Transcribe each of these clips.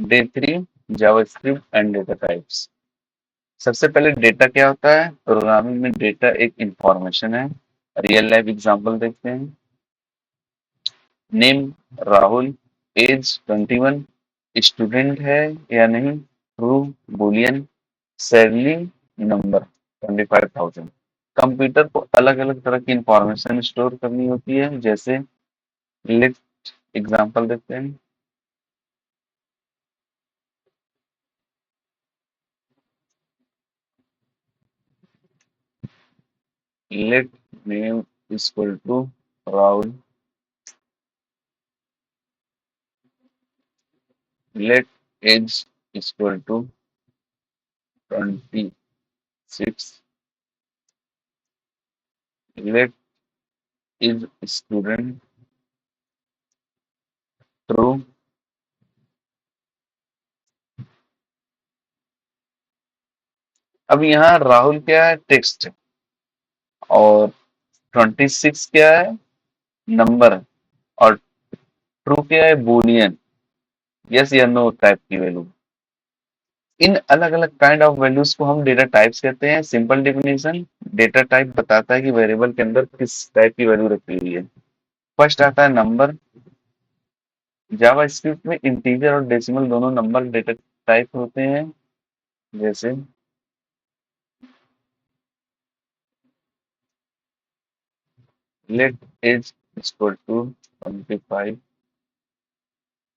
Day 3 JavaScript and data types. सबसे पहले data क्या होता है? प्रोग्रामिंग में डेटा एक इंफॉर्मेशन है। रियल लाइफ एग्जांपल देखते हैं। नेम राहुल, एज 21, स्टूडेंट है या नहीं, true Boolean, salary number 25,000। Computer को अलग अलग तरह की इंफॉर्मेशन स्टोर करनी होती है, जैसे लेट एग्जांपल देखते हैं। Let name equal to Rahul, let age equal to 26, let is student true. अब यहाँ राहुल क्या है? टेक्स्ट। और 26 क्या है? नंबर। और ट्रू क्या है? बूलियन, यस या नो टाइप की वैल्यू। इन अलग अलग काइंड ऑफ वैल्यूज को हम डेटा टाइप्स कहते हैं। सिंपल डेफिनेशन, डेटा टाइप बताता है कि वेरिएबल के अंदर किस टाइप की वैल्यू रखी हुई है। फर्स्ट आता है नंबर। जावा स्क्रिप्ट में इंटीजर और डेसिमल दोनों नंबर डेटा टाइप होते हैं। जैसे let age equal to 25,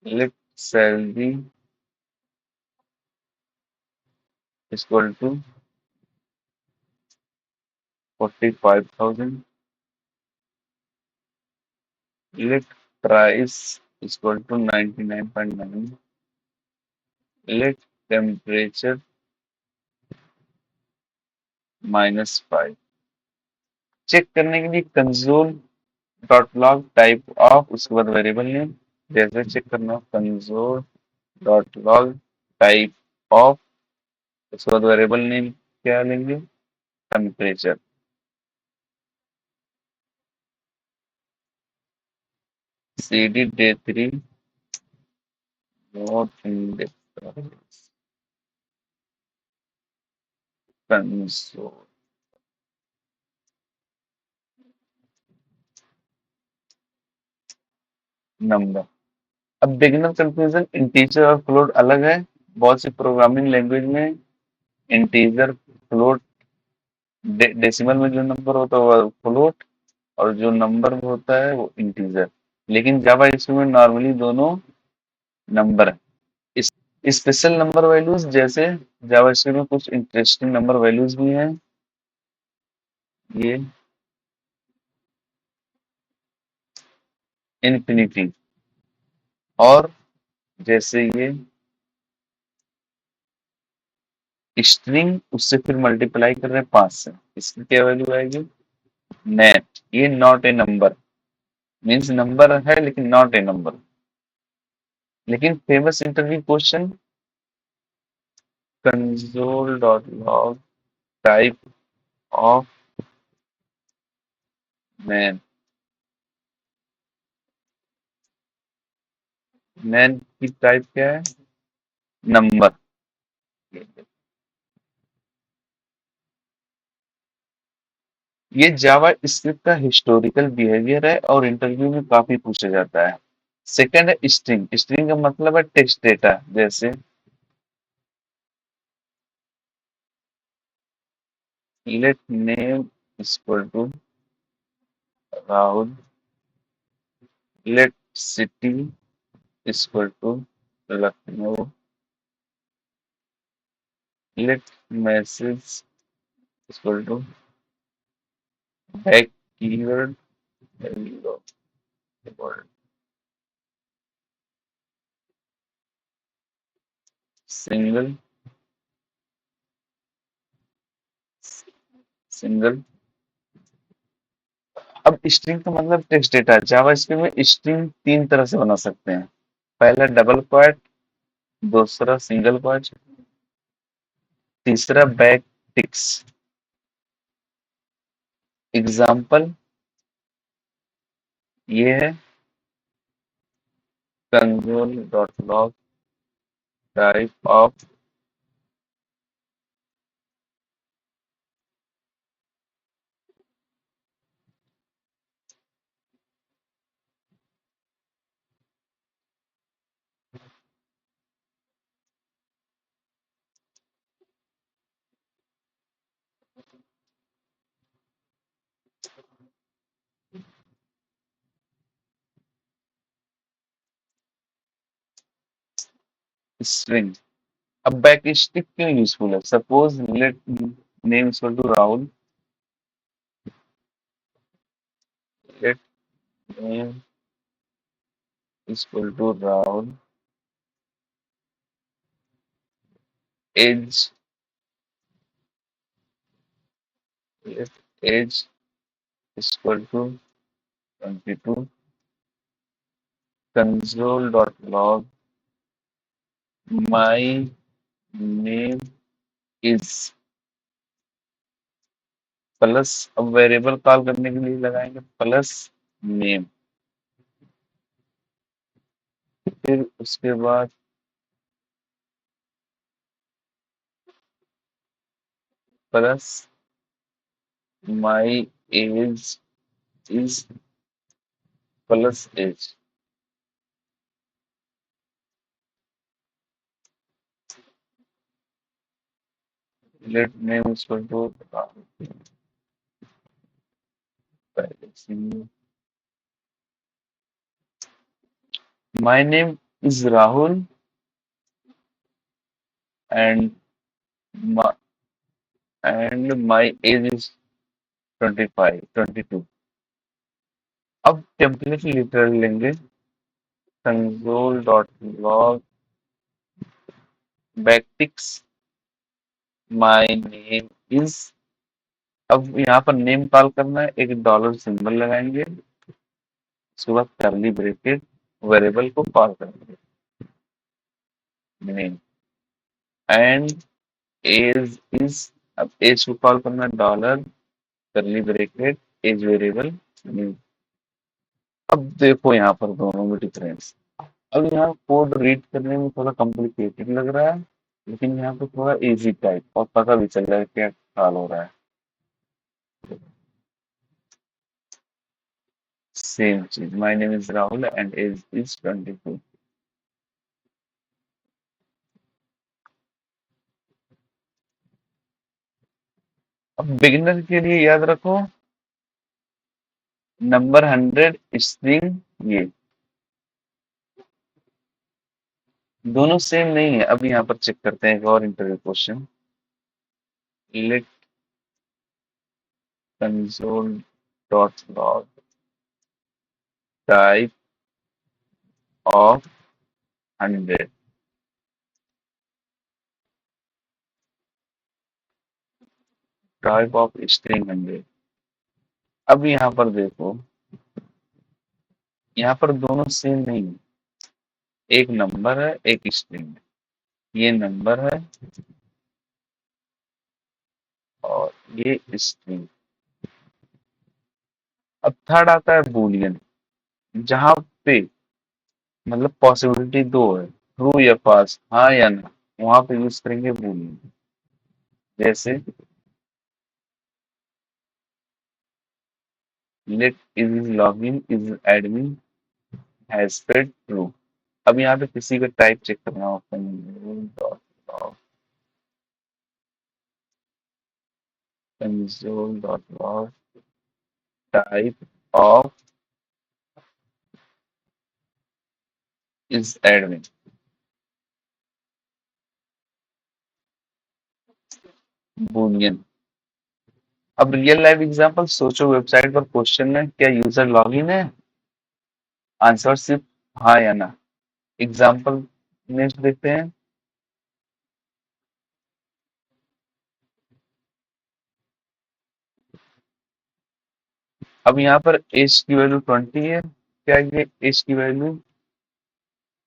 let salary equal to 45,000, let price equal to 99.9, let temperature -5। Check करने के लिए console dot log type of, उसके बाद वेरिएबल नेम। जैसे चेक करना, console dot log type of, उसके बाद वेरिएबल नेम क्या लेंगे? Temperature. CD day 3 note index console number. अब बिगिनर कंफ्यूजन, इंटीजर और फ्लोट अलग है। बहुत सी प्रोग्रामिंग लैंग्वेज में इंटीजर फ्लोट, डेसिमल में जो नंबर होता है वो फ्लोट, और जो नंबर होता है वो इंटीजर। लेकिन जावा इसमें नॉर्मली दोनों नंबर है। स्पेशल नंबर वैल्यूज, जैसे जावा में कुछ इंटरेस्टिंग नंबर वैल्यूज भी हैं। ये इन्फिनिटी, और जैसे ये स्ट्रिंग, उससे फिर मल्टीप्लाई कर रहे हैं 5 से, इसकी क्या वैल्यू आएगी? नेट। ये not a number, means number है लेकिन नॉट ए नंबर। लेकिन famous interview question, console dot log type of man, man की टाइप क्या है? नंबर। ये जावा स्क्रिप्ट का हिस्टोरिकल बिहेवियर है और इंटरव्यू में काफी पूछा जाता है। सेकंड है स्ट्रिंग। स्ट्रिंग का मतलब है टेक्स्ट डेटा, जैसे let name equal to Rahul, let city equal to Lucknow, let message equal to back keyword hello world, single single. अब स्ट्रिंग का मतलब टेक्स्ट डेटा। जावा स्क्रिप्ट में स्ट्रिंग तीन तरह से बना सकते हैं। पहला डबल क्वोट, दूसरा सिंगल क्वोट, तीसरा बैक टिक्स। एग्जाम्पल ये है console dot log type of string. अब बैकस्टिक क्यों यूजफुल है? Suppose let name equal to Rahul, let name equal to Rahul, age, let age equal to 22, console dot log my name is plus, अब variable call करने के लिए लगाएंगे plus name, फिर उसके बाद plus my age is plus age. Let name equal to my name is Rahul and my age is 25 22। अब template literal लेंगे, console dot log backticks my name is, अब यहाँ पर नेम कॉल करना है, एक डॉलर सिंबल लगाएंगे, उसके बाद करली ब्रैकेट, वेरिएबल को कॉल करेंगे नेम, एंड एज इज, अब एज को कॉल करना है डॉलर करली ब्रैकेट एज वेरिएबल न्यू। अब देखो यहाँ पर दोनों में डिफरेंस। अब यहाँ कोड रीड करने में थोड़ा कॉम्प्लिकेटेड लग रहा है, लेकिन यहाँ पे थोड़ा इजी टाइप और पता भी चल रहा है क्या कॉल हो रहा है। सेम चीज, my name is Rahul and age is 22। अब बिगिनर के लिए याद रखो, नंबर 100 स्ट्रिंग, ये दोनों सेम नहीं है। अब यहाँ पर चेक करते हैं एक और interview question, let console dot log type of 100, type of string 100। अब यहाँ पर देखो, यहाँ पर दोनों सेम नहीं है, एक नंबर है एक स्ट्रिंग है, ये नंबर है और ये स्ट्रिंग। अब थर्ड आता है बूलियन, जहां पे मतलब पॉसिबिलिटी दो है, ट्रू या फॉल्स, हाँ या ना, वहां पे यूज करेंगे बूलियन। जैसे let is login is admin has spread true. अब यहाँ पे किसी का टाइप चेक करना होता है, console dot log type of is admin, Boolean. अब रियल लाइफ एग्जांपल सोचो, वेबसाइट पर क्वेश्चन है क्या यूजर लॉगिन है, आंसर सिर्फ हाँ या ना। एग्जांपल नेक्स्ट देखते हैं। अब यहाँ पर एज की वैल्यू 20 है, क्या ये एज की वैल्यू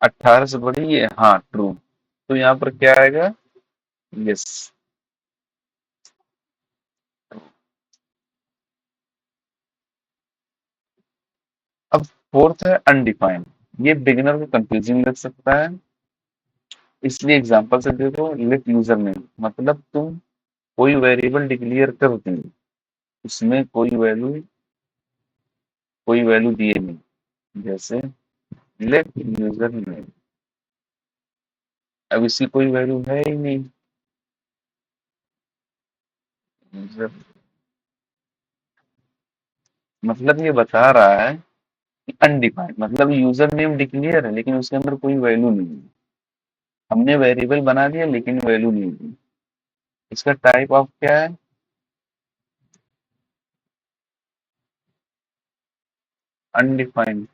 18 से बड़ी है, हाँ ट्रू, तो यहाँ पर क्या आएगा, यस। अब फोर्थ है अनडिफाइंड, ये बिगिनर को कंफ्यूजिंग लग सकता है, इसलिए एग्जांपल से देखो, लेट यूजर नेम मतलब तुम कोई वेरिएबल डिक्लेयर कर दी, उसमें कोई वैल्यू दिए नहीं, जैसे लेट यूजर नेम, अब इसकी कोई वैल्यू है ही नहीं। यूजर मतलब ये बता रहा है कि अनडिफाइंड, मतलब यूजर नेम डिक्लेयर है लेकिन उसके अंदर कोई वैल्यू नहीं है। हमने वेरिएबल बना दिया लेकिन वैल्यू नहीं दी। इसका टाइप ऑफ क्या है? अनडिफाइंड।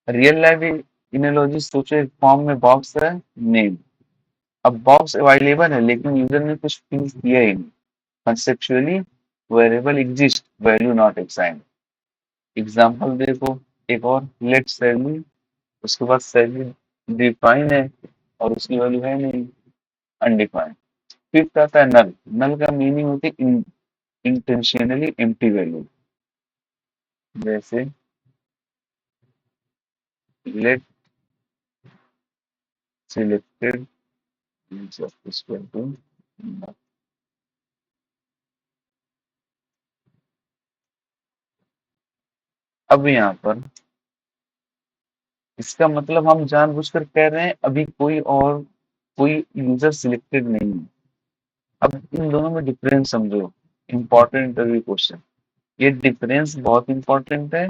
रियल लाइफ इनोलॉजी सोचो, एक फॉर्म में बॉक्स है, नेम। अब बॉक्स अवेलेबल है लेकिन यूजर ने कुछ फिल किया ही नहीं। Conceptually variable exist, value not assigned. Example देखो, एक और, लेट सैलरी, उसके बाद सैलरी डिफाइन है और उसकी वैल्यू है नहीं, अनडिफाइंड। फिफ्थ आता है नल। नल का मीनिंग होती है इंटेंशनली एम्प्टी वैल्यू, जैसे लेट सिलेक्टेड इक्वल टू। अब यहाँ पर इसका मतलब हम जानबूझकर कह रहे हैं अभी कोई यूजर सिलेक्टेड नहीं है। अब इन दोनों में डिफरेंस समझो, इंपॉर्टेंट इंटरव्यू क्वेश्चन। ये डिफरेंस बहुत इंपॉर्टेंट है।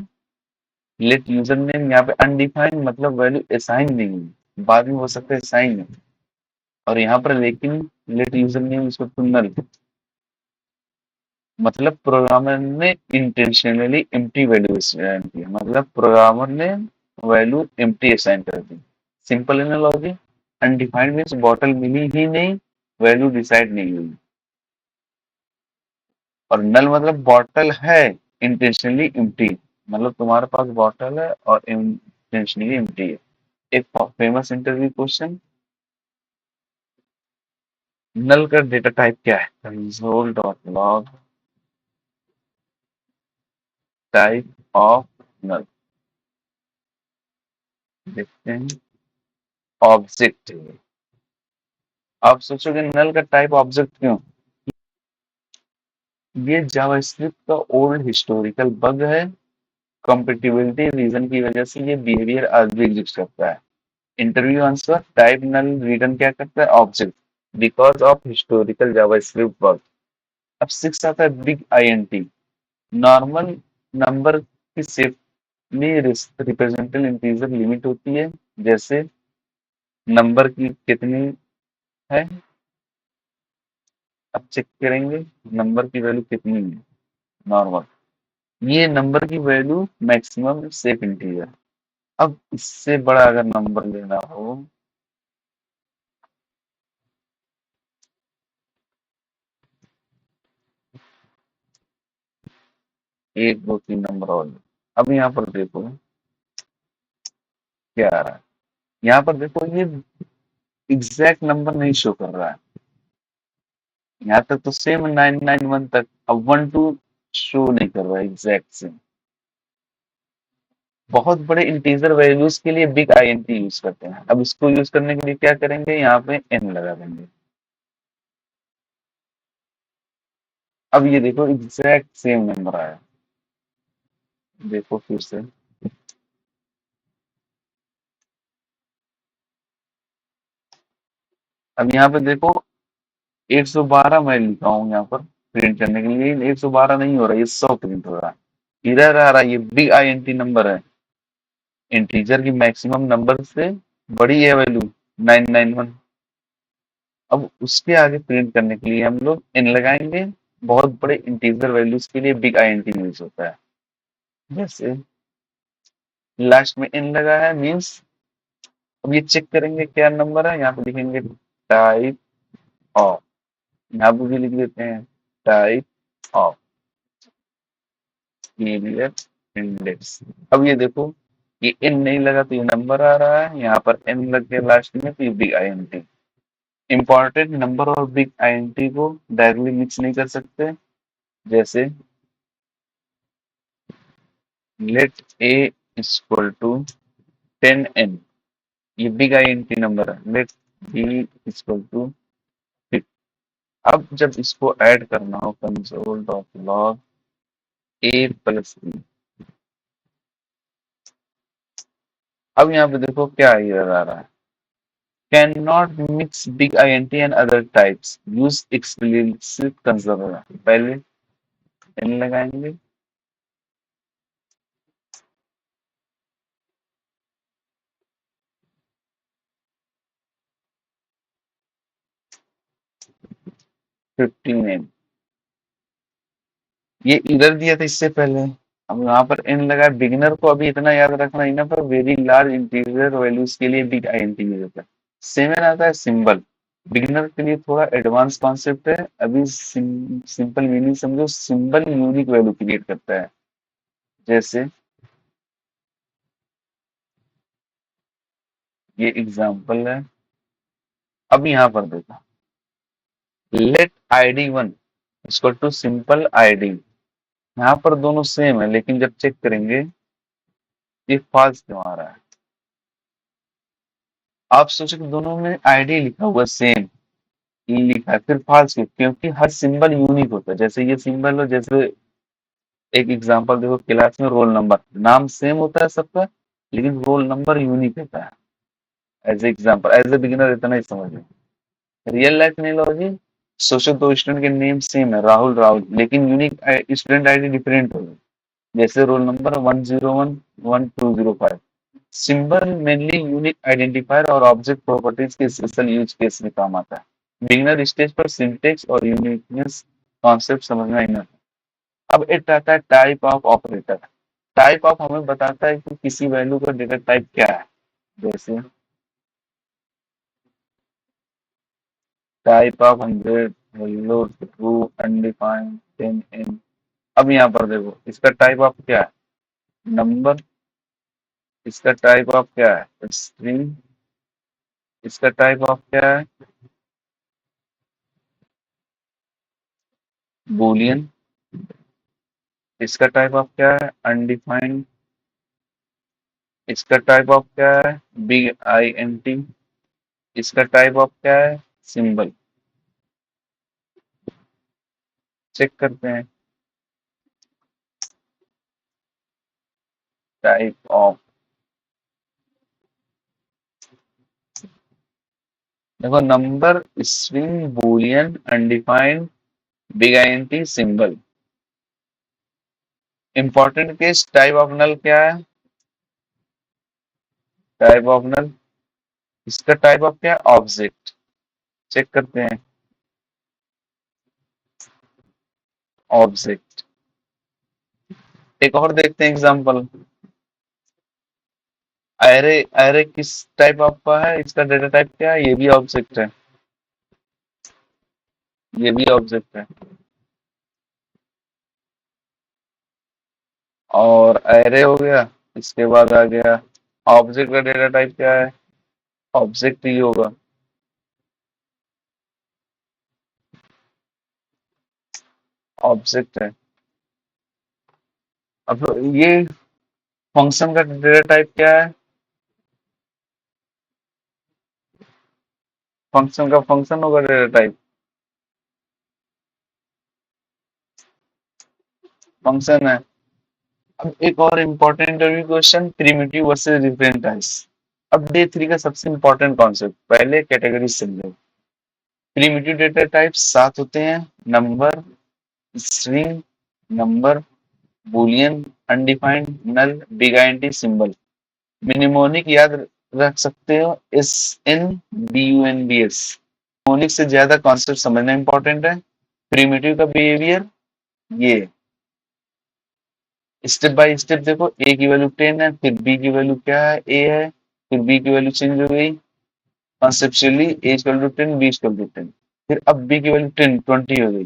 लेट यूजर नेम यहाँ पे अनडिफाइंड मतलब वैल्यू असाइन नहीं है, बाद में हो सकता है असाइन है। और यहाँ पर लेकिन लेट यूजर नेम इसको टू नल, मतलब प्रोग्रामर ने इंटेंशनली एम्प्टी वैल्यू असाइन की, मतलब प्रोग्रामर ने वैल्यू एम्प्टी असाइन कर दी। Simple analogy, undefined means bottle मिली ही नहीं, वैल्यू डिसाइड नहीं हुई। और नल मतलब बॉटल है इंटेंशनली एम्प्टी, मतलब तुम्हारे पास बॉटल है और इंटेंशनली एम्प्टी है। एक फेमस इंटरव्यू क्वेश्चन, नल का डेटा टाइप क्या है? Console dot log type of null, देखते हैं, ऑब्जेक्ट। आप सोचोगे नल का टाइप ऑब्जेक्ट क्यों? ये जावास्क्रिप्ट का ओल्ड हिस्टोरिकल बग है। कंपेटिबिलिटी रीजन की वजह से ये बिहेवियर आज भी एग्जिस्ट करता है। इंटरव्यू आंसर, टाइप नल रिटर्न क्या करता है? Object, because of historical JavaScript bug. अब सिक्स आता है बिग आईएनटी। नॉर्मल नंबर की सेफली रिप्रेजेंटेड इंटीजर लिमिट होती है, जैसे नंबर की कितनी है, अब चेक करेंगे नंबर की वैल्यू कितनी है। नॉर्मल, ये नंबर की वैल्यू मैक्सिमम सेफ इंटीजर। अब इससे बड़ा अगर नंबर लेना हो, 1 2 3 नंबर और। अब यहाँ पर देखो क्या आ रहा है। यहाँ पर देखो ये एग्जैक्ट नंबर नहीं शो कर रहा है। यहाँ तक तो सेम 991 तक, अब 1 2 शो नहीं कर रहा है एग्जैक्ट सेम। बहुत बड़े इंटीजर वैल्यूज के लिए बिग आईएनटी यूज करते हैं। अब इसको यूज करने के लिए क्या करेंगे, यहाँ पे एन लगा देंगे। अब ये देखो एग्जैक्ट सेम नंबर आया। देखो फिर से, अब यहाँ पे देखो 112 मैं लिखा हूँ यहाँ पर प्रिंट करने के लिए, 112 नहीं हो रहा, ये 100 प्रिंट हो रहा है। इधर आ रहा है, ये बिग आईएनटी नंबर है, इंटीजर की मैक्सिमम नंबर से बड़ी है वैल्यू 991। अब उसके आगे प्रिंट करने के लिए हम लोग एन लगाएंगे। बहुत बड़े इंटीजर वैल्यूज के लिए बिग आईएनटी यूज होता है, जैसे लास्ट में एन लगा है मीन्स। अब ये चेक करेंगे क्या नंबर है, यहाँ पे लिखेंगे टाइप ऑफ, यहाँ पे भी लिख देते हैं टाइप ऑफ पीडीएफ इंडेक्स। अब ये देखो, ये एन नहीं लगा तो ये नंबर आ रहा है, यहाँ पर एन लग गया लास्ट में तो ये बिग आईएनटी। इंपॉर्टेंट नंबर और बिग आईएनटी को डायरेक्टली मिक्स नहीं कर सकते, जैसे late A equal to 10n, ये बिग INT नंबर है, लेट बी इक्वल टू 50। अब जब इसको ऐड करना हो, console dot log a plus b. अब यहाँ पे देखो क्या एरर आ रहा है, can not mix big INT and other types, use explicit converter. पहले एन लगाएंगे, फिफ्टीन एन, ये इधर दिया था इससे पहले। अब यहाँ पर एन लगा, बिगिनर को अभी इतना याद रखना ही ना, पर वेरी लार्ज इंटीजर वैल्यूज के लिए बिग INT यूज होता है। सेवन आता है सिंबल, बिगिनर के लिए थोड़ा एडवांस कॉन्सेप्ट है, अभी सिंपल मीनिंग समझो, सिंबल यूनिक वैल्यू क्रिएट करता है। जैसे ये एग्जांपल है, अब यहाँ पर देखो, let ID1 equal to simple ID। यहाँ पर दोनों सेम है, लेकिन जब चेक करेंगे ये फॉल्स क्यों आ रहा है। आप सोचो कि दोनों में ID लिखा हुआ सेम, ई लिखा है, फिर फॉल्स क्यों? क्योंकि हर सिंबल यूनिक होता है। जैसे ये सिंबल हो, जैसे एक एग्जांपल देखो, क्लास में रोल नंबर, नाम सेम होता है सबका, लेकिन रोल नंबर यूनिक होता है। As example, as a beginner इतना ही समझ लो। रियल लाइफ एनालॉजी, सोचो दो स्टूडेंट के नेम सेम है, राहुल राहुल, लेकिन यूनिक स्टूडेंट ID डिफरेंट होगा। जैसे roll number 101 1205। Symbol mainly unique identifier और ऑब्जेक्ट प्रॉपर्टीज के स्पेशल यूज केस में काम आता है। बिगिनर स्टेज पर सिंटेक्स और यूनिकनेस कॉन्सेप्ट समझना ही ना। अब एक आता है type of operator. Type of हमें बताता है कि किसी वैल्यू का डेटा टाइप क्या है। जैसे type of 100, hello, true, undefined, 10 n। अब यहाँ पर देखो, इसका टाइप ऑफ क्या है, नंबर। इसका टाइप ऑफ क्या है, स्ट्रिंग। इसका टाइप ऑफ क्या है, बूलियन। इसका टाइप ऑफ क्या है, अनडिफाइंड। इसका टाइप ऑफ क्या है, बिग INT। इसका टाइप ऑफ क्या है, सिंबल। चेक करते हैं टाइप ऑफ। देखो, number, string, boolean, undefined, big INT, symbol. Important case, type of null क्या है, टाइप ऑफ नल। इसका टाइप ऑफ क्या है, ऑब्जेक्ट। चेक करते हैं, ऑब्जेक्ट। एक और देखते हैं एग्जांपल, एरे। एरे किस टाइप ऑफ का है, इसका डेटा टाइप क्या है, ये भी ऑब्जेक्ट है, ये भी ऑब्जेक्ट है। और एरे हो गया, इसके बाद आ गया ऑब्जेक्ट का डेटा टाइप क्या है, ऑब्जेक्ट ही होगा। ऑब्जेक्ट है। अब ये फंक्शन का डेटा टाइप क्या है, फंक्शन का फंक्शन होगा डेटा टाइप, फंक्शन है। अब एक और important interview question, primitive versus different types. अब डे 3 का सबसे इंपॉर्टेंट कॉन्सेप्ट, पहले कैटेगरी समझो। प्रिमिटिव डेटा टाइप 7 होते हैं, number, string, number, boolean, undefined, null, big INT, symbol. Mnemonic याद रख सकते हो, SNBUNBS। मोनिक से ज्यादा कॉन्सेप्ट समझना इंपॉर्टेंट है। प्रिमिटिव का बिहेवियर ये, स्टेप बाय स्टेप देखो, ए की वैल्यू 10 है, फिर बी की वैल्यू क्या है, ए है, फिर बी की वैल्यू चेंज हो गई। Conceptually a equal to 10, b equal to 10, फिर अब बी की वैल्यू 10 20 हो गई।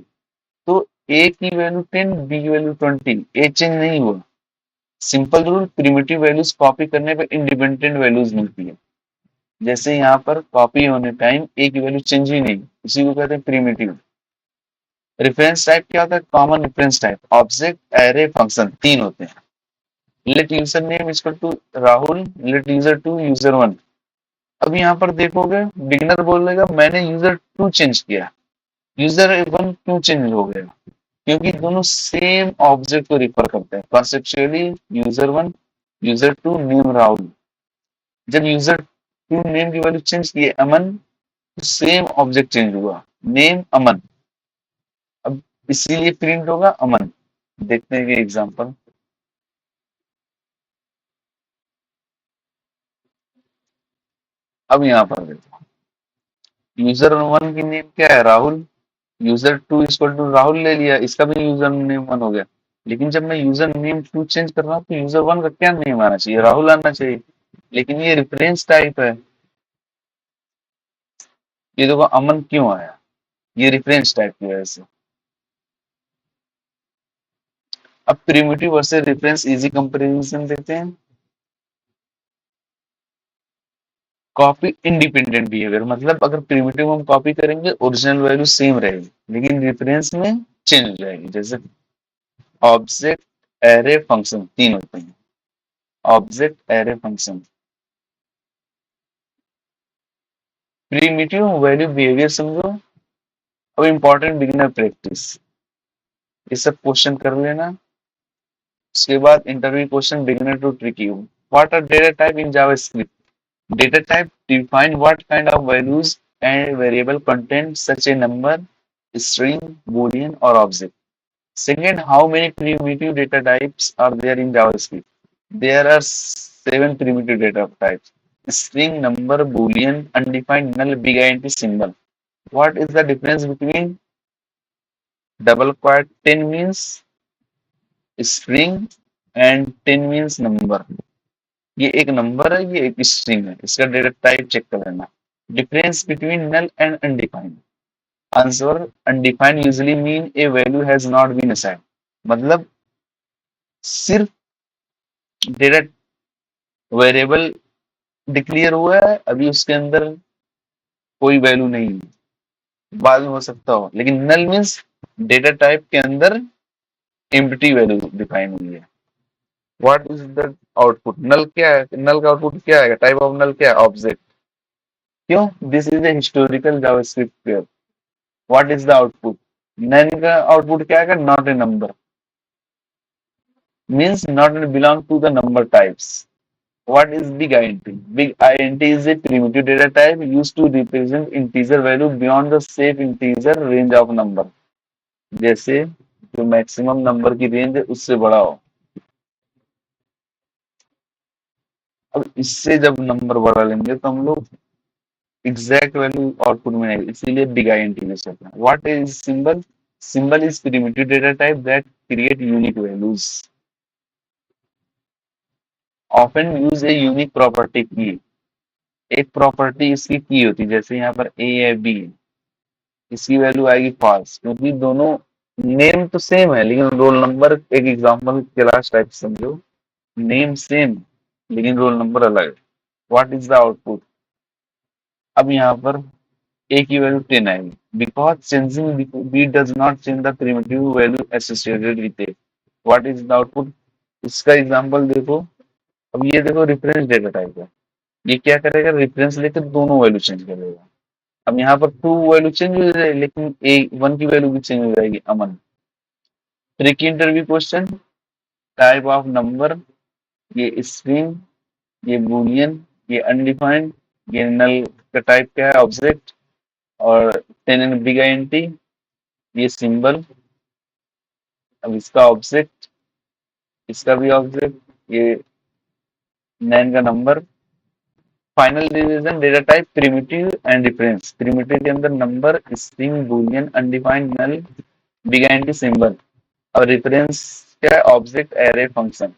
तो ए की वैल्यू 10, बी की वैल्यू 20, ए चेंज नहीं हुआ। Simple rule, primitive values copy करने पे इंडिपेंडेंट वैल्यूज मिलती है। जैसे यहाँ पर कॉपी होने टाइम ए की वैल्यू चेंज ही नहीं, इसी को कहते हैं प्रिमिटिव। रेफरेंस टाइप क्या होता है, common reference type, object, array, function, तीन होते हैं। Let user name equal to Rahul, let user two user one. अब यहाँ पर देखोगे बिगिनर बोलेगा मैंने यूजर टू चेंज किया, यूजर वन क्यों चेंज हो गया, क्योंकि दोनों सेम ऑब्जेक्ट को रिफर करते हैं conceptually. User one user two name Rahul, जब यूजर टू नेम की वैल्यू चेंज की अमन, तो सेम ऑब्जेक्ट चेंज हुआ, नेम अमन, अब इसीलिए प्रिंट होगा अमन। देखते हैं कि एग्जांपल। अब यहाँ पर देखो यूजर वन की नेम क्या है Rahul, user two equal to Rahul ले लिया, इसका भी यूजर नेम वन हो गया। लेकिन जब मैं यूजर नेम टू चेंज कर रहा हूँ तो यूजर वन का क्या नेम आना चाहिए, राहुल आना चाहिए। लेकिन ये रेफरेंस टाइप है, ये देखो अमन क्यों आया, ये रेफरेंस टाइप की वजह से। अब primitive versus reference easy comparison देखते हैं। कॉपी इंडिपेंडेंट बिहेवियर, मतलब अगर प्रिमिटिव हम कॉपी करेंगे ओरिजिनल वैल्यू सेम रहेगी, लेकिन रेफरेंस में चेंज हो जाएगी। जैसे ऑब्जेक्ट एरे फंक्शन तीन होते हैं, object array function. Primitive value behaviour समझो। अब इंपॉर्टेंट बिगिनर प्रैक्टिस, ये सब क्वेश्चन कर लेना। उसके बाद interview question beginner to tricky. What are data type in JavaScript? Data type define what kind of values and variable content such a number, string, boolean or object. Second, how many primitive data types are there in JavaScript? There are seven primitive data types. String, number, boolean, undefined, null, big int, symbol. What is the difference between double quote 10 means string and 10 means number? ये एक number है, ये एक string है, इसका data type check कर लेना। Difference between null and undefined. Answer undefined usually mean a value has not been assigned, मतलब सिर्फ डेटा वेरिएबल डिक्लेयर हुआ है, अभी उसके अंदर कोई वैल्यू नहीं है, बाद में हो सकता हो। लेकिन नल मीन्स डेटा टाइप के अंदर एम्प्टी वैल्यू डिफाइन हुई है। What is the output? Null क्या है, नल का आउटपुट क्या है, टाइप ऑफ नल क्या है, ऑब्जेक्ट। क्यों? This is a historical JavaScript pair. What is the output? NaN का आउटपुट क्या है, not a number, means not belong to the number types. What is big int? Big int is a primitive data type used to represent integer value beyond the safe integer range of number. जैसे जो maximum number की range है उससे बड़ा हो। अब इससे जब नंबर बढ़ा लेंगे तो हम लोग एग्जैक्ट वैल्यू आउटपुट में आएगी, इसीलिए बिग int यूज करते हैं। What is symbol? Symbol is primitive data type that create unique values. Often use a unique property की, एक प्रॉपर्टी इसकी की होती है, जैसे यहाँ पर ए है बी, इसकी वैल्यू आएगी फॉल्स, क्योंकि दोनों नेम तो सेम है लेकिन रोल नंबर, एक एग्जांपल क्लास टाइप समझो, नेम सेम लेकिन रोल नंबर अलग है। What is the output? अब यहाँ पर ए की वैल्यू 10 आएगी, because changing b does not change the primitive value associated with a. What is the output? इसका एग्जांपल देखो। अब ये देखो रेफरेंस डेटा टाइप है, ये क्या करेगा, रेफरेंस लेकर दोनों वैल्यू चेंज करेगा। अब यहाँ पर टू वैल्यू चेंज हो जाएगी लेकिन ए वन की वैल्यू भी चेंज हो जाएगी, Aman. Tricky interview question, type of number, ये स्ट्रिंग, ये बूलियन, ये अनडिफाइंड, ये नल का टाइप क्या है, ऑब्जेक्ट, और 10 एन बिग आईएनटी, ये सिंबल, अब इसका ऑब्जेक्ट, इसका भी ऑब्जेक्ट, ये नैन का number. Final division data type primitive and reference. Primitive के अंदर number, string, boolean, undefined, null, big INT, symbol, और रेफरेंस क्या है, ऑब्जेक्ट एरे फंक्शन।